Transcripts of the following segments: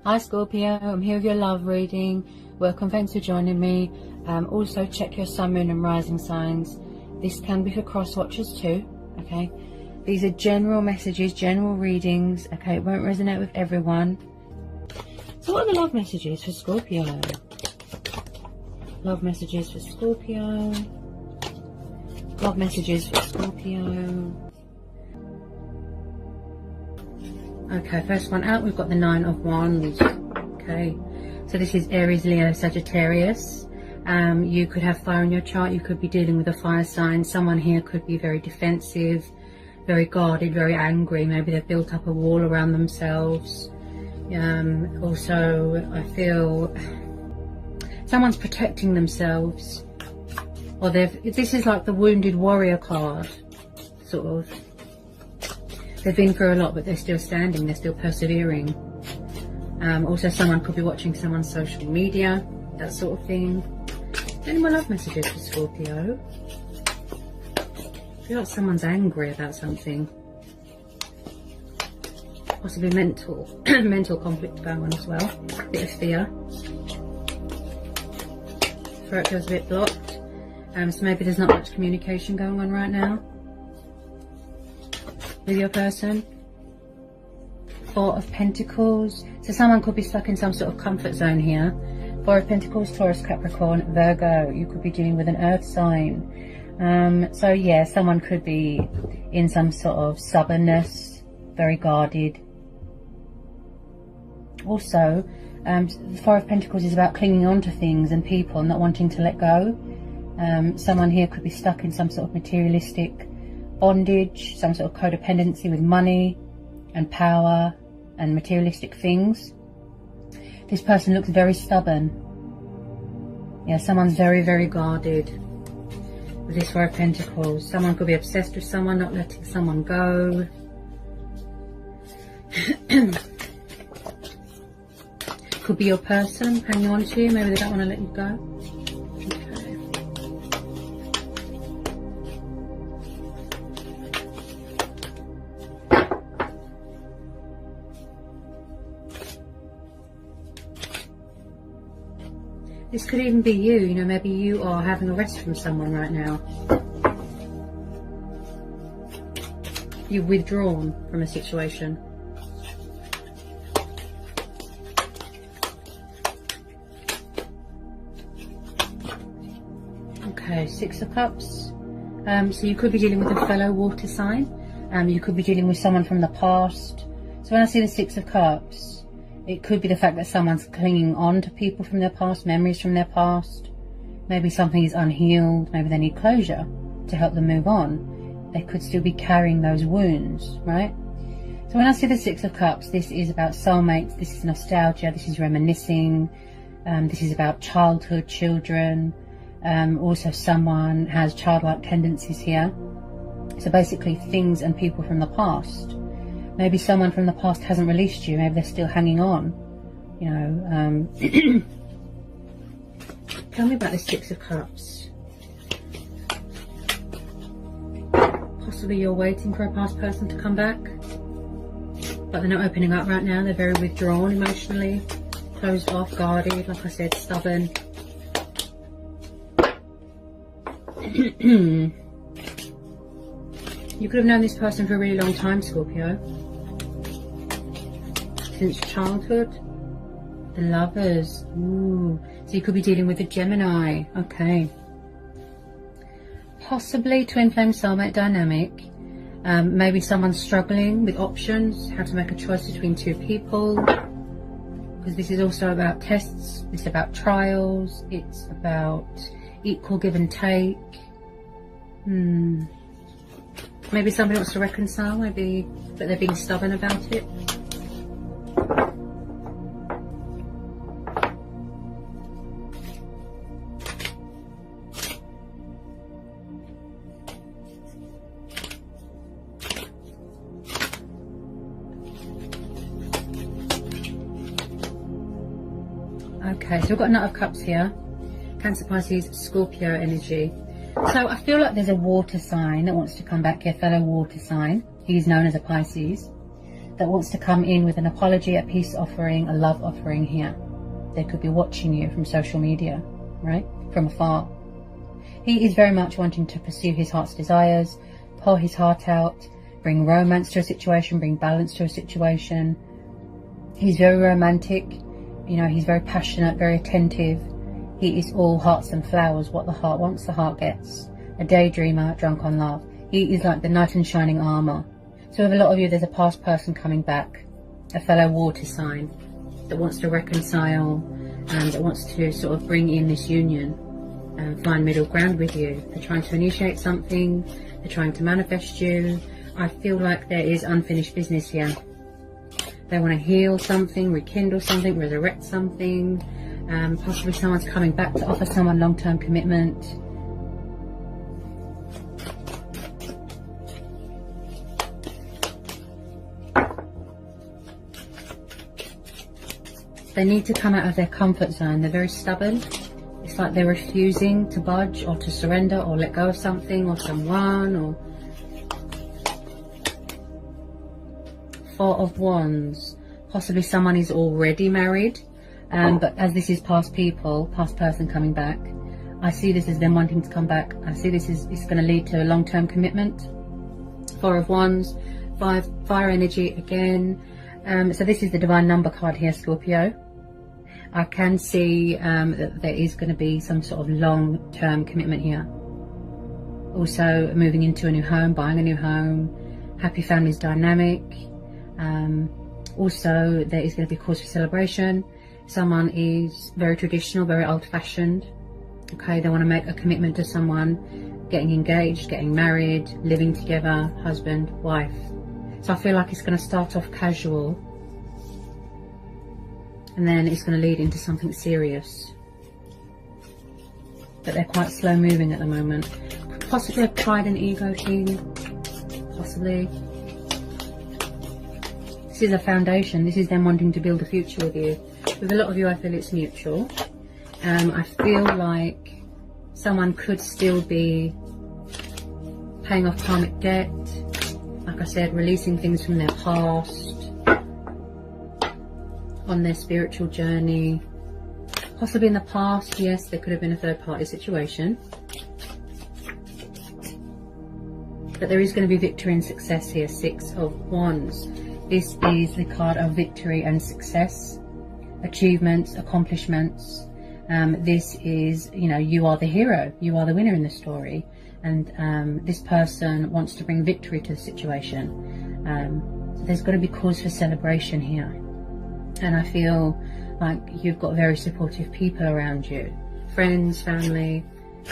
Hi Scorpio, I'm here with your love reading. Welcome, thanks for joining me. Also check your sun, moon and rising signs. This can be for cross watchers too, okay? These are general messages, general readings, okay? It won't resonate with everyone. So what are the love messages for Scorpio? Love messages for Scorpio. Love messages for Scorpio. Okay, first one out, we've got the Nine of Wands. Okay, so this is Aries, Leo, Sagittarius. You could have fire in your chart. You could be dealing with a fire sign. Someone here could be very defensive, very guarded, very angry. Maybe they've built up a wall around themselves. Also, I feel someone's protecting themselves, or this is like the wounded warrior card, sort of. They've been through a lot, but they're still standing, they're still persevering. Also, someone could be watching someone's social media, that sort of thing. Any more love messages for Scorpio? I feel like someone's angry about something. Possibly mental mental conflict going on as well. A bit of fear. Throat feels a bit blocked. So maybe there's not much communication going on right now with your person. Four of Pentacles. So someone could be stuck in some sort of comfort zone here. Four of Pentacles, Taurus, Capricorn, Virgo. You could be dealing with an earth sign. So yeah, someone could be in some sort of stubbornness, very guarded. Also, the Four of Pentacles is about clinging on to things and people, not wanting to let go. Someone here could be stuck in some sort of materialistic bondage, some sort of codependency with money and power and materialistic things. This person looks very stubborn. Yeah, someone's very, very guarded with this Four of Pentacles. Someone could be obsessed with someone, not letting someone go. Could be your person hanging on to you. Maybe they don't want to let you go. This could even be you, you know, maybe you are having a rest from someone right now. You've withdrawn from a situation. Okay, Six of Cups. So you could be dealing with a fellow water sign. You could be dealing with someone from the past. So when I see the Six of Cups, it could be the fact that someone's clinging on to people from their past, memories from their past. Maybe something is unhealed. Maybe they need closure to help them move on. They could still be carrying those wounds, right? So when I see the Six of Cups, this is about soulmates. This is nostalgia. This is reminiscing. This is about childhood, children. Also, someone has childlike tendencies here. So basically, things and people from the past. Maybe someone from the past hasn't released you. Maybe they're still hanging on. You know, tell me about the Six of Cups. Possibly you're waiting for a past person to come back, but they're not opening up right now. They're very withdrawn emotionally, closed off, guarded, like I said, stubborn. You could have known this person for a really long time, Scorpio. Since childhood. The Lovers. Ooh. So you could be dealing with a Gemini. Okay. Possibly twin flame soulmate dynamic. Maybe someone's struggling with options, how to make a choice between two people. Because this is also about tests. It's about trials. It's about equal give and take. Maybe somebody wants to reconcile, maybe, but they're being stubborn about it. Okay, so we've got a Knight of Cups here. Cancer, Pisces, Scorpio energy. So I feel like there's a water sign that wants to come back here, fellow water sign. He's known as a Pisces. that wants to come in with an apology, a peace offering, a love offering here. They could be watching you from social media, right? From afar. He is very much wanting to pursue his heart's desires, pour his heart out, bring romance to a situation, bring balance to a situation. He's very romantic, you know, he's very passionate, very attentive. He is all hearts and flowers. What the heart wants, the heart gets. A daydreamer, drunk on love. He is like the knight in shining armour. So with a lot of you, there's a past person coming back, a fellow water sign that wants to reconcile and that wants to sort of bring in this union and find middle ground with you. They're trying to initiate something, they're trying to manifest you. I feel like there is unfinished business here. They want to heal something, rekindle something, resurrect something. Possibly someone's coming back to offer someone long-term commitment. They need to come out of their comfort zone. They're very stubborn. It's like they're refusing to budge or to surrender or let go of something or someone. Or Four of Wands. Possibly someone is already married. But as this is past people, past person coming back, I see this as them wanting to come back. I see this is it's going to lead to a long-term commitment. Four of Wands, fire energy again. So this is the divine number card here, Scorpio. I can see that there is going to be some sort of long-term commitment here. Also moving into a new home, buying a new home, happy families dynamic. Also there is going to be cause for celebration. Someone is very traditional, very old-fashioned. Okay, they want to make a commitment to someone, getting engaged, getting married, living together, husband, wife. So I feel like it's going to start off casual and then it's going to lead into something serious. But they're quite slow moving at the moment. Possibly a pride and ego thing. Possibly. This is a foundation. This is them wanting to build a future with you. With a lot of you, I feel it's mutual. I feel like someone could still be paying off karmic debt. Like I said, releasing things from their past, on their spiritual journey. Possibly in the past, yes, there could have been a third party situation. But there is going to be victory and success here. Six of Wands. This is the card of victory and success, achievements, accomplishments. This is, you know, you are the hero, you are the winner in the story. And this person wants to bring victory to the situation. So there's got to be cause for celebration here. And I feel like you've got very supportive people around you. Friends, family,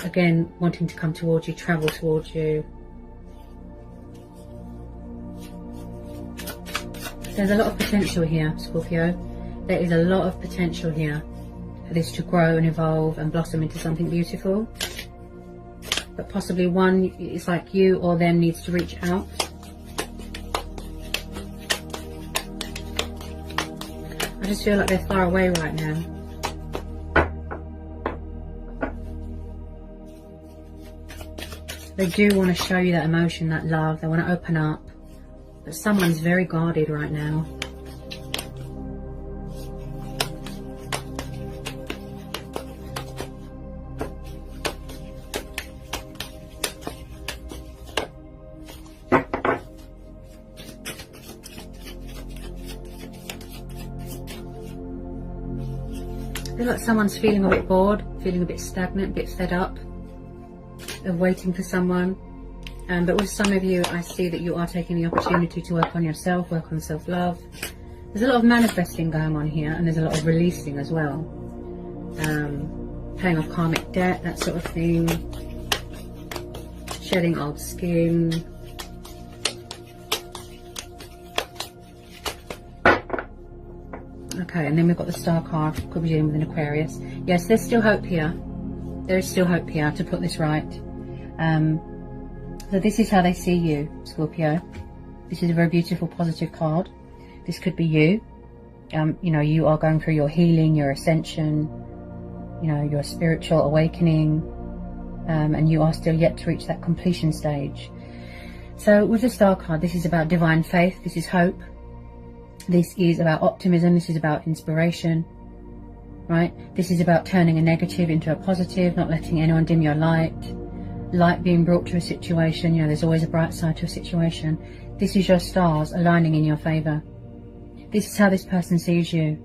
again, wanting to come towards you, travel towards you. There's a lot of potential here, Scorpio. There is a lot of potential here for this to grow and evolve and blossom into something beautiful. But possibly one, it's like you or them needs to reach out. I just feel like they're far away right now. They do want to show you that emotion, that love. They want to open up. But someone's very guarded right now. I feel like someone's feeling a bit bored, feeling a bit stagnant, a bit fed up of waiting for someone. But with some of you, I see that you are taking the opportunity to work on yourself, work on self-love. There's a lot of manifesting going on here, and there's a lot of releasing as well. Paying off karmic debt, that sort of thing. Shedding old skin. Okay, and then we've got the Star card. Could be dealing with an Aquarius. Yes, there's still hope here. There is still hope here to put this right. So this is how they see you, Scorpio. This is a very beautiful, positive card. This could be you. You know, you are going through your healing, your ascension, you know, your spiritual awakening, and you are still yet to reach that completion stage. So with the Star card, this is about divine faith. This is hope. This is about optimism. This is about inspiration, right? This is about turning a negative into a positive, not letting anyone dim your light. Light being brought to a situation. You know, there's always a bright side to a situation. This is your stars aligning in your favor. This is how this person sees you,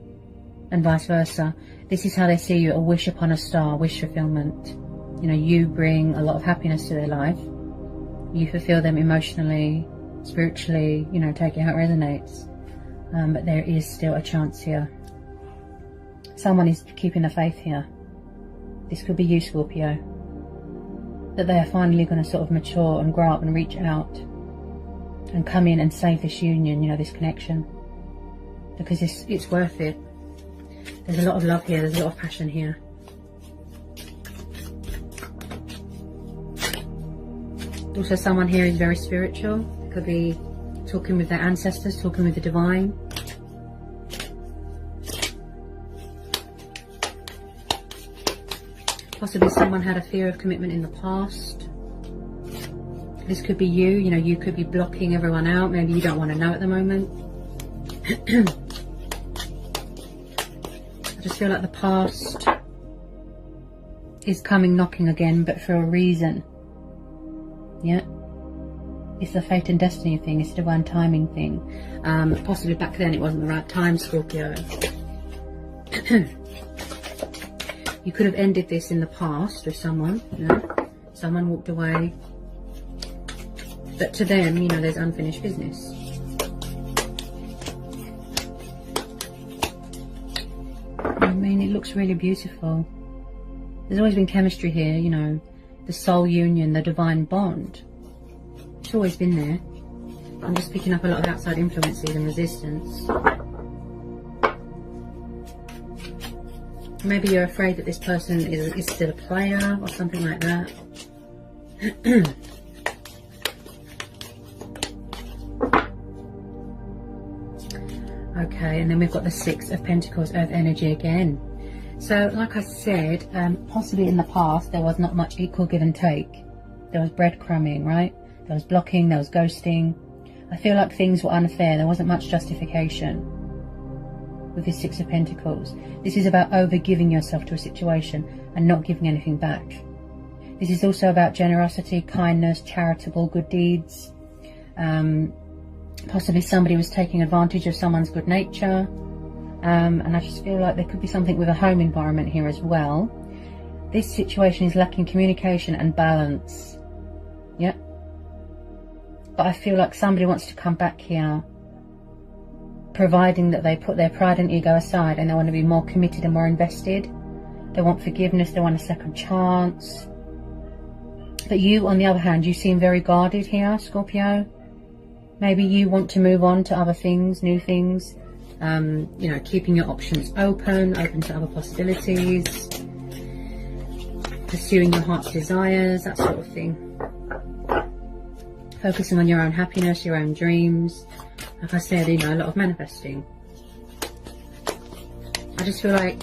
and vice versa. This is how they see you, a wish upon a star, wish fulfillment. You know, you bring a lot of happiness to their life. You fulfill them emotionally, spiritually, you know, take it how it resonates. But there is still a chance here. Someone is keeping the faith here. This could be you, Scorpio. That they are finally going to sort of mature and grow up and reach out and come in and save this union, you know, this connection. Because it's worth it. There's a lot of love here. There's a lot of passion here. Also, someone here is very spiritual. Could be talking with their ancestors, talking with the divine. Possibly someone had a fear of commitment in the past. This could be you. You know, you could be blocking everyone out. Maybe you don't want to know at the moment. I just feel like the past is coming knocking again, but for a reason. Yeah. It's a fate and destiny thing. It's a divine timing thing. Possibly back then it wasn't the right time, Scorpio. You could have ended this in the past with someone, you know. Someone walked away. But to them, you know, there's unfinished business. I mean, it looks really beautiful. There's always been chemistry here, you know. The soul union, the divine bond. It's always been there. I'm just picking up a lot of outside influences and resistance. Maybe you're afraid that this person is still a player or something like that. Okay, and then we've got the Six of Pentacles, Earth energy again. So, like I said, possibly in the past there was not much equal give and take. There was breadcrumbing, right? There was blocking, there was ghosting. I feel like things were unfair. There wasn't much justification with this Six of Pentacles. This is about over-giving yourself to a situation and not giving anything back. This is also about generosity, kindness, charitable good deeds. Possibly somebody was taking advantage of someone's good nature. And I just feel like there could be something with a home environment here as well. This situation is lacking communication and balance. Yeah. But I feel like somebody wants to come back here, providing that they put their pride and ego aside and they want to be more committed and more invested. They want forgiveness, they want a second chance. But you, on the other hand, you seem very guarded here, Scorpio. Maybe you want to move on to other things, new things. You know, keeping your options open to other possibilities. Pursuing your heart's desires, that sort of thing. Focusing on your own happiness, your own dreams. Like I said, you know, a lot of manifesting. I just feel like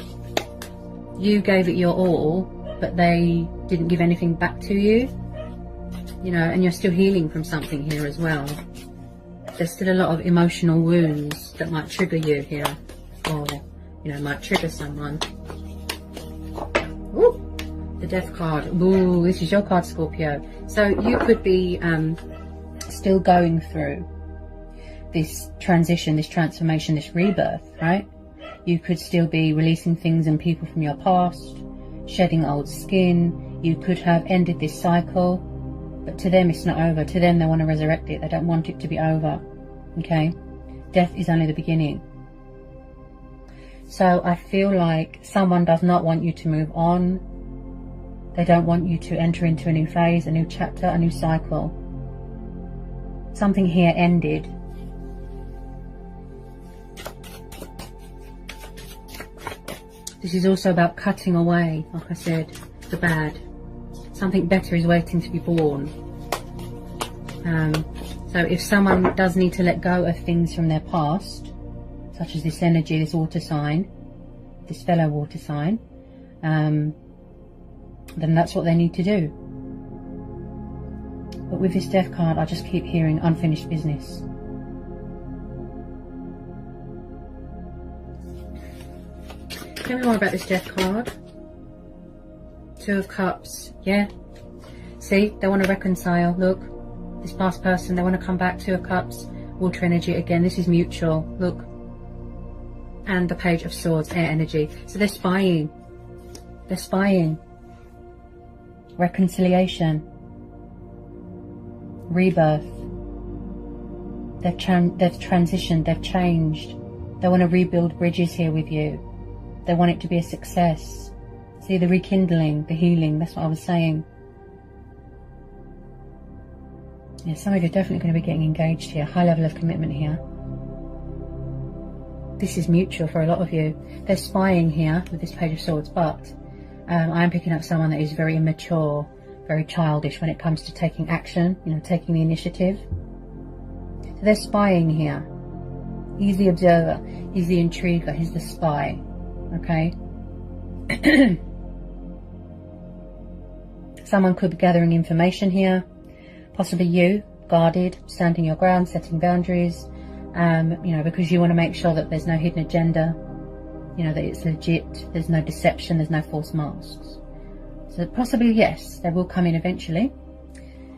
you gave it your all, but they didn't give anything back to you. You know, and you're still healing from something here as well. There's still a lot of emotional wounds that might trigger you here. Or, you know, might trigger someone. Ooh, the Death card. Ooh, this is your card, Scorpio. So you could be still going through this transition, this transformation, this rebirth, right? You could still be releasing things and people from your past, shedding old skin. You could have ended this cycle, but to them it's not over. To them they want to resurrect it. They don't want it to be over. Okay? Death is only the beginning. So I feel like someone does not want you to move on. They don't want you to enter into a new phase, a new chapter, a new cycle. Something here ended. This is also about cutting away, like I said, the bad. Something better is waiting to be born. So if someone does need to let go of things from their past, such as this energy, this water sign, this fellow water sign, then that's what they need to do. But with this Death card, I just keep hearing unfinished business. Tell me more about this Death card. Two of Cups. Yeah. See, they want to reconcile. Look, this past person, they want to come back. Two of Cups, water energy again. This is mutual. Look. And the Page of Swords, air energy. So they're spying. They're spying. Reconciliation. Rebirth. They've transitioned. They've changed. They want to rebuild bridges here with you. They want it to be a success. See, the rekindling, the healing. That's what I was saying. Yeah, some of you are definitely going to be getting engaged here. High level of commitment here. This is mutual for a lot of you. They're spying here with this Page of Swords, but I'm picking up someone that is very immature, very childish when it comes to taking action, you know, taking the initiative. So they're spying here. He's the observer, he's the intriguer, he's the spy. Okay? Someone could be gathering information here. Possibly you, guarded, standing your ground, setting boundaries. You know, because you want to make sure that there's no hidden agenda. You know, that it's legit. There's no deception. There's no false masks. So possibly, yes, they will come in eventually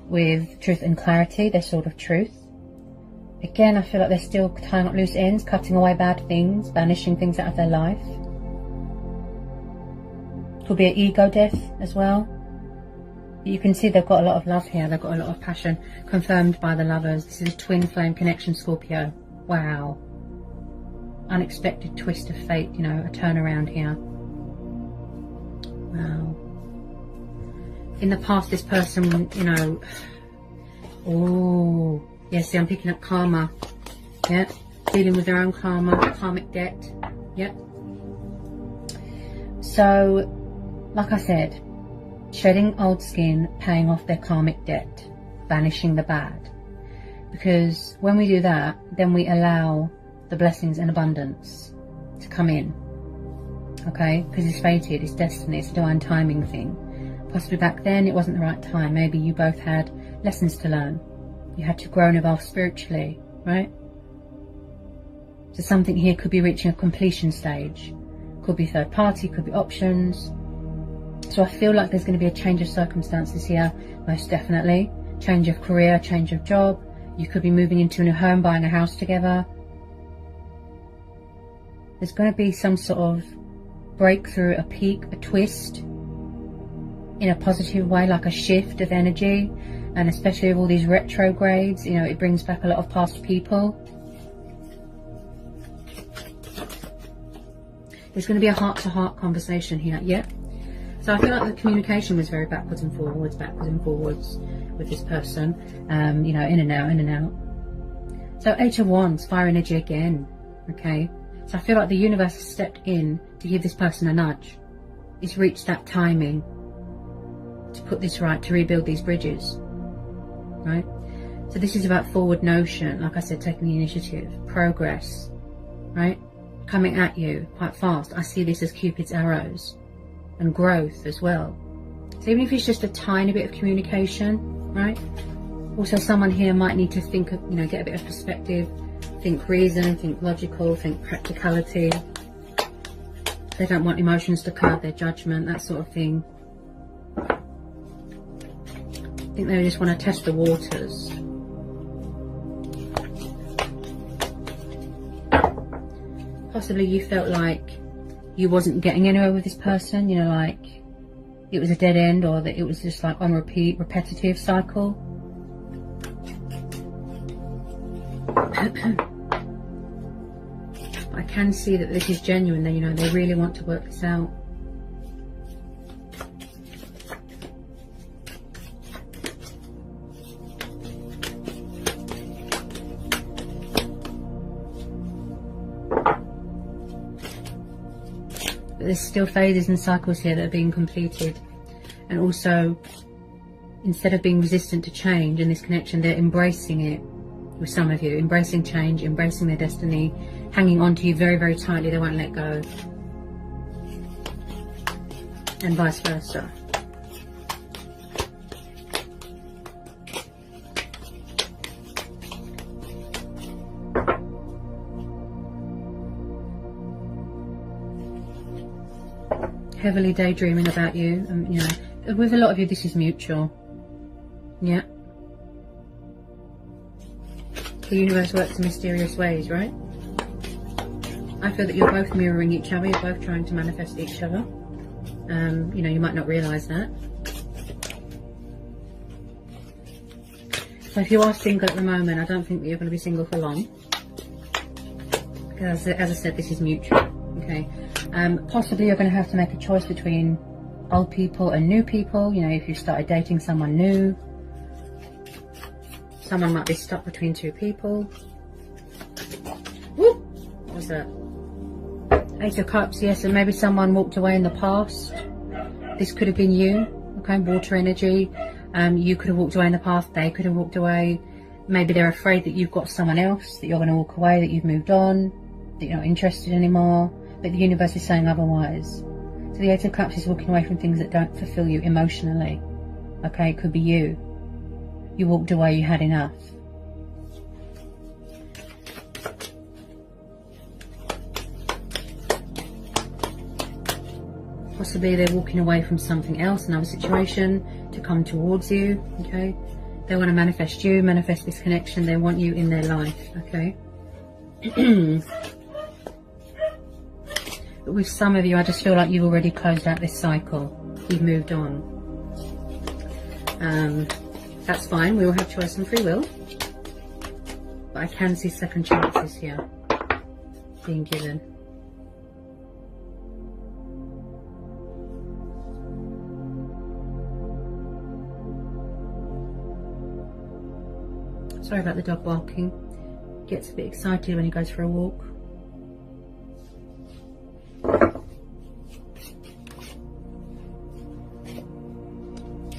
with truth and clarity, their sword of truth. Again, I feel like they're still tying up loose ends, cutting away bad things, banishing things out of their life. Could be an ego death as well. You can see they've got a lot of love here. They've got a lot of passion, confirmed by the Lovers. This is a twin flame connection, Scorpio. Wow. Unexpected twist of fate, you know, a turnaround here. Wow. In the past, this person, you know, oh, yes, see, I'm picking up karma. Yeah, dealing with their own karma, karmic debt. Yep. So, like I said, shedding old skin, paying off their karmic debt, banishing the bad. Because when we do that, then we allow the blessings and abundance to come in. Okay? Because it's fated, it's destiny, it's a divine timing thing. Possibly back then it wasn't the right time. Maybe you both had lessons to learn. You had to grow and evolve spiritually, right? So something here could be reaching a completion stage. Could be third party, could be options. So I feel like there's going to be a change of circumstances here, most definitely. Change of career, change of job. You could be moving into a new home, buying a house together. There's going to be some sort of breakthrough, a peak, a twist in a positive way, like a shift of energy. And especially with all these retrogrades, you know, it brings back a lot of past people. There's going to be a heart-to-heart conversation here. Yep. So I feel like the communication was very backwards and forwards with this person. You know, in and out, in and out. So Eight of Wands, fire energy again. Okay. So I feel like the universe has stepped in to give this person a nudge. It's reached that timing to put this right, to rebuild these bridges. Right? So this is about forward motion, like I said, taking the initiative, progress, right? Coming at you quite fast. I see this as Cupid's arrows, and growth as well. So even if it's just a tiny bit of communication, right? Also, someone here might need to think of, you know, get a bit of perspective, think reason, think logical, think practicality. They don't want emotions to cloud their judgment, that sort of thing. I think they just want to test the waters. Possibly you felt like you wasn't getting anywhere with this person, you know, like it was a dead end, or that it was just like on repeat, repetitive cycle. But I can see that this is genuine, that, you know, they really want to work this out. There's still phases and cycles here that are being completed, and also instead of being resistant to change in this connection, they're embracing it. With some of you, embracing change, embracing their destiny, hanging on to you very, very tightly. They won't let go, and vice versa. Heavily daydreaming about you. You know, with a lot of you, this is mutual. Yeah. The universe works in mysterious ways, right? I feel that you're both mirroring each other. You're both trying to manifest each other. You know, you might not realise that. So if you are single at the moment, I don't think that you're going to be single for long. Because as I said, this is mutual. Okay. Possibly you're going to have to make a choice between old people and new people. You know, if you started dating someone new. Someone might be stuck between two people. Woo! What was that? Ace of Cups, yes, and maybe someone walked away in the past. This could have been you, okay, water energy. You could have walked away in the past, they could have walked away. Maybe they're afraid that you've got someone else, that you're going to walk away, that you've moved on, that you're not interested anymore. But the universe is saying otherwise. So the Ace of Cups is walking away from things that don't fulfill you emotionally. Okay, it could be you. You walked away, you had enough. Possibly they're walking away from something else, another situation, to come towards you, okay? They want to manifest you, manifest this connection. They want you in their life, okay? But with some of you, I just feel like you've already closed out this cycle. You've moved on. That's fine. We all have choice and free will. But I can see second chances here being given. Sorry about the dog barking. Gets a bit excited when he goes for a walk.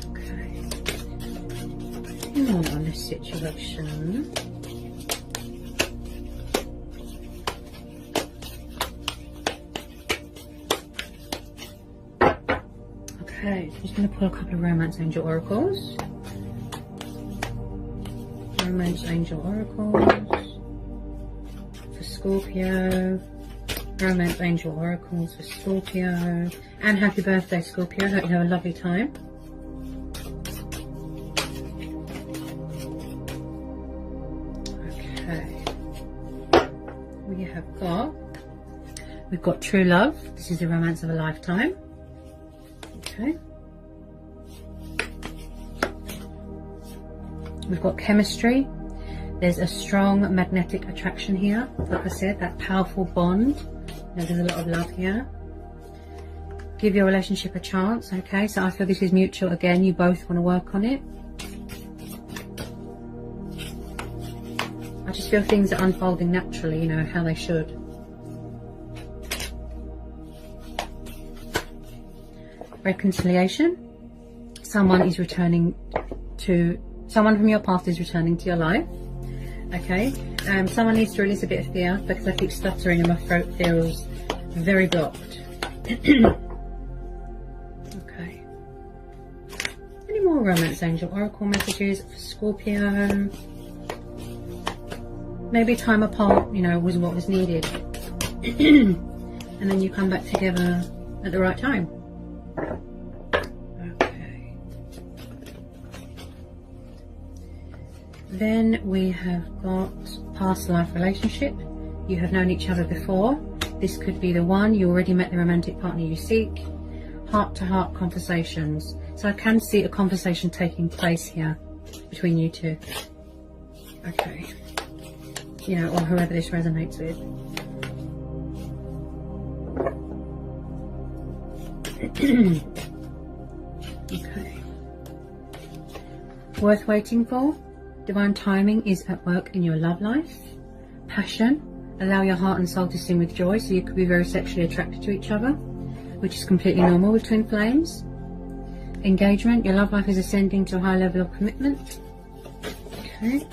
Okay. More on this situation. Okay, just going to pull a couple of Romance Angel Oracles. Romance Angel Oracles for Scorpio. Romance Angel Oracles for Scorpio. And happy birthday, Scorpio. Hope you have a lovely time. Okay. We've got true love. This is the romance of a lifetime. Okay. We've got chemistry. There's a strong magnetic attraction here. Like I said, that powerful bond. There's a lot of love here. Give your relationship a chance, okay? So I feel this is mutual again. You both want to work on it. I just feel things are unfolding naturally, you know, how they should. Reconciliation. Someone from your past is returning to your life. Okay. Someone needs to release a bit of fear because I keep stuttering and my throat feels very blocked. Okay. Any more Romance Angel Oracle messages for Scorpio? Maybe time apart, you know, was what was needed. And then you come back together at the right time. Okay. Then we have got past life relationship. You have known each other before. This could be the one. You already met the romantic partner you seek. Heart-to-heart conversations. So I can see a conversation taking place here between you two. Okay. You know, or whoever this resonates with. Okay. Worth waiting for. Divine timing is at work in your love life. Passion. Allow your heart and soul to sing with joy, so you could be very sexually attracted to each other, which is completely normal with twin flames. Engagement. Your love life is ascending to a high level of commitment. Okay.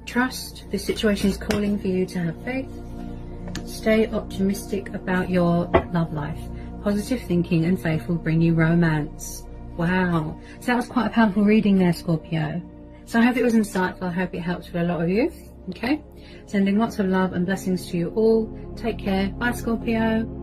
Trust. This situation is calling for you to have faith. Stay optimistic about your love life. Positive thinking and faith will bring you romance. Wow. So that was quite a powerful reading there, Scorpio. So I hope it was insightful. I hope it helps for a lot of you. Okay, sending lots of love and blessings to you all. Take care. Bye, Scorpio.